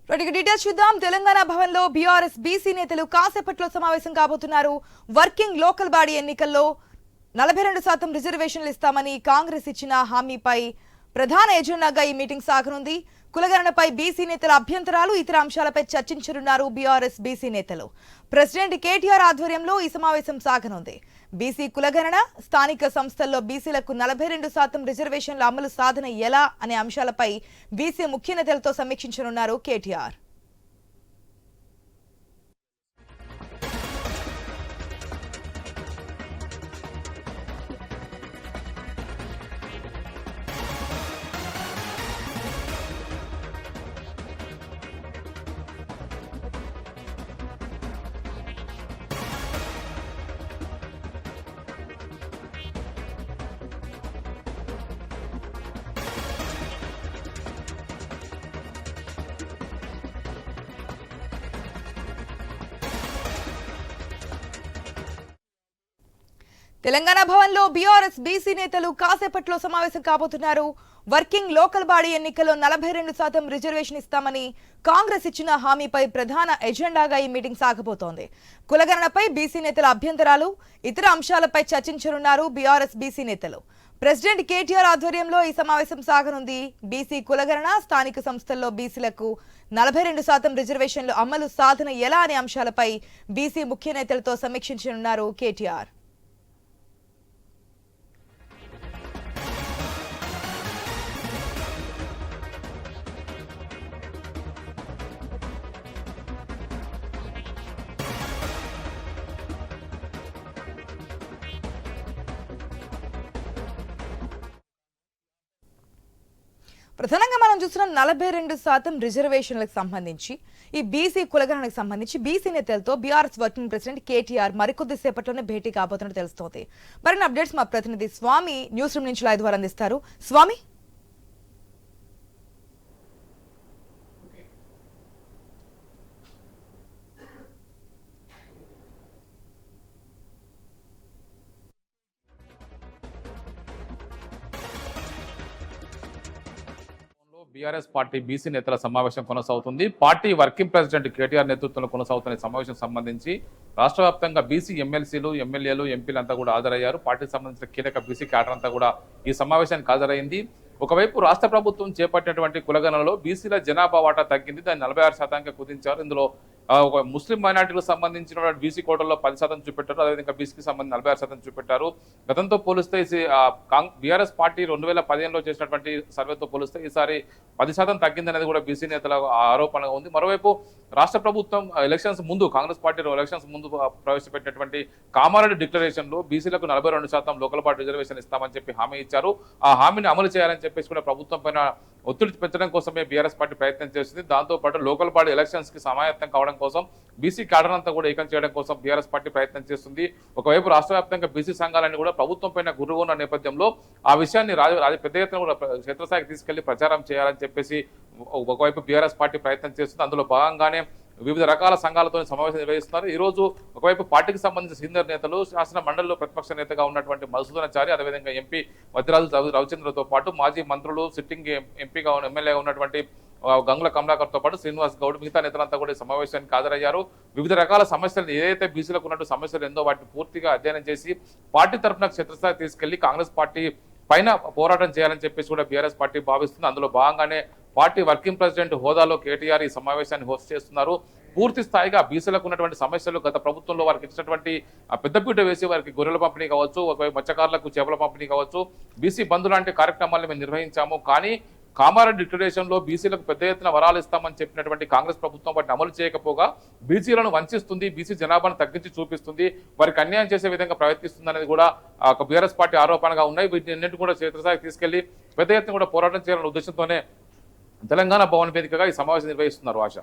Details చూద్దాం. తెలంగాణ భవన్లో BRS BC నేతలు కాసేపట్లో సమావేశం కాబోతున్నారు. వర్కింగ్ లోకల్ బాడీ ఎన్నికల్లో 42% రిజర్వేషన్లు ఇస్తామని కాంగ్రెస్ ఇచ్చిన హామీపై ప్రధాన ఎజెండాగా ఈ మీటింగ్ సాగనుంది. కులగణనపై బీసీ నేతల అభ్యంతరాలు, ఇతర అంశాలపై చర్చించనున్నారు బీఆర్ఎస్ బీసీ నేతలు. ప్రెసిడెంట్ కేటీఆర్ ఆధ్వర్యంలో ఈ సమావేశం సాగనుంది. బీసీ కులగణన, స్థానిక సంస్థల్లో బీసీలకు 42% రిజర్వేషన్ల అమలు సాధన ఎలా అనే అంశాలపై బీసీ ముఖ్య నేతలతో సమీక్షించనున్నారు కేటీఆర్. తెలంగాణ భవన్లో బీఆర్ఎస్ బీసీ నేతలు కాసేపట్లో సమావేశం కాబోతున్నారు. వర్కింగ్ లోకల్ బాడీ ఎన్నికల్లో 42% రిజర్వేషన్ ఇస్తామని కాంగ్రెస్ ఇచ్చిన హామీపై ప్రధాన ఎజెండాగా ఈ మీటింగ్ సాగబోతోంది. కులగణనపై బీసీ నేతల అభ్యంతరాలు, ఇతర అంశాలపై చర్చించనున్నారు బీఆర్ఎస్ బీసీ నేతలు. ప్రెసిడెంట్ కేటీఆర్ ఆధ్వర్యంలో ఈ సమావేశం సాగనుంది. బీసీ కులగణన, స్థానిక సంస్థల్లో బీసీలకు 42% రిజర్వేషన్లు అమలు సాధన ఎలా అనే అంశాలపై బీసీ ముఖ్య నేతలతో సమీక్షించనున్నారు కేటీఆర్. ప్రధానంగా మనం చూస్తున్నాం 42% రిజర్వేషన్లకు సంబంధించి ఈ బీసీ కులగణనకు సంబంధించి బీసీ నేతలతో బీఆర్ఎస్ వర్కింగ్ ప్రెసిడెంట్ కేటీఆర్ మరికొద్ది సేపట్లోనే భేటీ కాబోతున్నట్టు తెలుస్తోంది. మరిన్ని అప్డేట్స్ మా ప్రతినిధి స్వామి న్యూస్ రూమ్ నుంచి లైవ్ ద్వారా అందిస్తారు. స్వామి, బీఆర్ఎస్ పార్టీ బీసీ నేతల సమావేశం కొనసాగుతుంది. పార్టీ వర్కింగ్ ప్రెసిడెంట్ కేటీఆర్ నేతృత్వంలో కొనసాగుతున్న సమావేశం సంబంధించి రాష్ట్ర వ్యాప్తంగా బీసీ ఎమ్మెల్సీలు, ఎమ్మెల్యేలు, ఎంపీలు అంతా కూడా హాజరయ్యారు. పార్టీకి సంబంధించిన కీలక బీసీ క్యాడర్ అంతా కూడా ఈ సమావేశానికి హాజరైంది. ఒకవైపు రాష్ట్ర ప్రభుత్వం చేపట్టినటువంటి కులగణనలో బీసీల జనాభా వాటా తగ్గింది, దాన్ని 46% కుదించారు. ఇందులో ఒక ముస్లిం మైనార్టీలకు సంబంధించిన బీసీ కోటల్లో 10% చూపెట్టారు, అదేవిధంగా బీసీకి సంబంధించి 46% చూపెట్టారు. గతంతో పోలిస్తే బీఆర్ఎస్ పార్టీ 2015లో చేసినటువంటి సర్వేతో పోలిస్తే ఈసారి 10% తగ్గిందనేది కూడా బీసీ నేతల ఆరోపణగా ఉంది. మరోవైపు రాష్ట్ర ప్రభుత్వం ఎలక్షన్స్ ముందు, కాంగ్రెస్ పార్టీ ఎలక్షన్స్ ముందు ప్రవేశపెట్టినటువంటి కామారెడ్డి డిక్లరేషన్లో బీసీలకు 42% లోకల్ పార్టీ రిజర్వేషన్ ఇస్తామని చెప్పి హామీ ఇచ్చారు. ఆ హామీని అమలు చేయాలని చెప్పేసి కూడా ప్రభుత్వం పైన ఒత్తిడి పెంచడం కోసమే బీఆర్ఎస్ పార్టీ ప్రయత్నం చేస్తుంది. దాంతోపాటు లోకల్ బాడీ ఎలక్షన్స్ కి సమాయత్తం కావడం కోసం, బీసీ క్యాడర్ అంతా కూడా ఏకం చేయడం కోసం బీఆర్ఎస్ పార్టీ ప్రయత్నం చేస్తుంది. ఒకవైపు రాష్ట్ర వ్యాప్తంగా బీసీ సంఘాలన్నీ కూడా ప్రభుత్వం పైన గుర్రుగున్న నేపథ్యంలో ఆ విషయాన్ని పెద్ద ఎత్తున కూడా క్షేత్రస్థాయికి తీసుకెళ్లి ప్రచారం చేయాలని చెప్పేసి ఒకవైపు బీఆర్ఎస్ పార్టీ ప్రయత్నం చేస్తుంది. అందులో భాగంగానే వివిధ రకాల సంఘాలతో సమావేశం నిర్వహిస్తున్నారు. ఈ రోజు ఒకవైపు పార్టీకి సంబంధించిన సీనియర్ నేతలు, శాసన మండలిలో ప్రతిపక్ష నేతగా ఉన్నటువంటి మధుసూదనాచారి, అదేవిధంగా ఎంపీ వజ్రాజు రవిచంద్రతో పాటు మాజీ మంత్రులు, సిట్టింగ్ ఎంపీగా ఎమ్మెల్యేగా ఉన్నటువంటి గంగుల కమలాకర్తో పాటు శ్రీనివాస్ గౌడ్, మిగతా నేతలంతా కూడా సమావేశానికి హాజరయ్యారు. వివిధ రకాల సమస్యలు, ఏదైతే బీసీలకు ఉన్నటువంటి సమస్యలు ఎందో వాటిని పూర్తిగా అధ్యయనం చేసి పార్టీ తరఫున క్షేత్రస్థాయి తీసుకెళ్లి కాంగ్రెస్ పార్టీ పైన పోరాటం చేయాలని చెప్పేసి కూడా బీఆర్ఎస్ పార్టీ భావిస్తుంది. అందులో భాగంగానే పార్టీ వర్కింగ్ ప్రెసిడెంట్ హోదాలో కేటీఆర్ ఈ సమావేశాన్ని హోస్ట్ చేస్తున్నారు. పూర్తి స్థాయిగా బీసీలకు ఉన్నటువంటి సమస్యలు, గత ప్రభుత్వంలో వారికి ఇచ్చినటువంటి పెద్దపీట వేసి వారికి గొర్రెల పంపిణీ కావచ్చు, ఒకవైపు మత్స్యకారులకు చేపల పంపిణీ కావచ్చు, బీసీ బంధు లాంటి కార్యక్రమాలను మేము నిర్వహించాము. కానీ కామారెడ్డి డిక్లరేషన్లో బీసీలకు పెద్ద ఎత్తున వరాలు ఇస్తామని చెప్పినటువంటి కాంగ్రెస్ ప్రభుత్వం వాటిని అమలు చేయకపోగా బీసీలను వంచిస్తుంది, బీసీ జనాభాను తగ్గించి చూపిస్తుంది, వారికి అన్యాయం చేసే విధంగా ప్రయత్నిస్తుంది అనేది కూడా ఒక బీఆర్ఎస్ పార్టీ ఆరోపణగా ఉన్నాయి. వీటిని కూడా క్షేత్రస్థాయికి తీసుకెళ్లి పెద్ద ఎత్తున కూడా పోరాటం చేయాలనే ఉద్దేశంతోనే తెలంగాణ భవన్ వేదికగా ఈ సమావేశం నిర్వహిస్తున్నారు. ఆశ.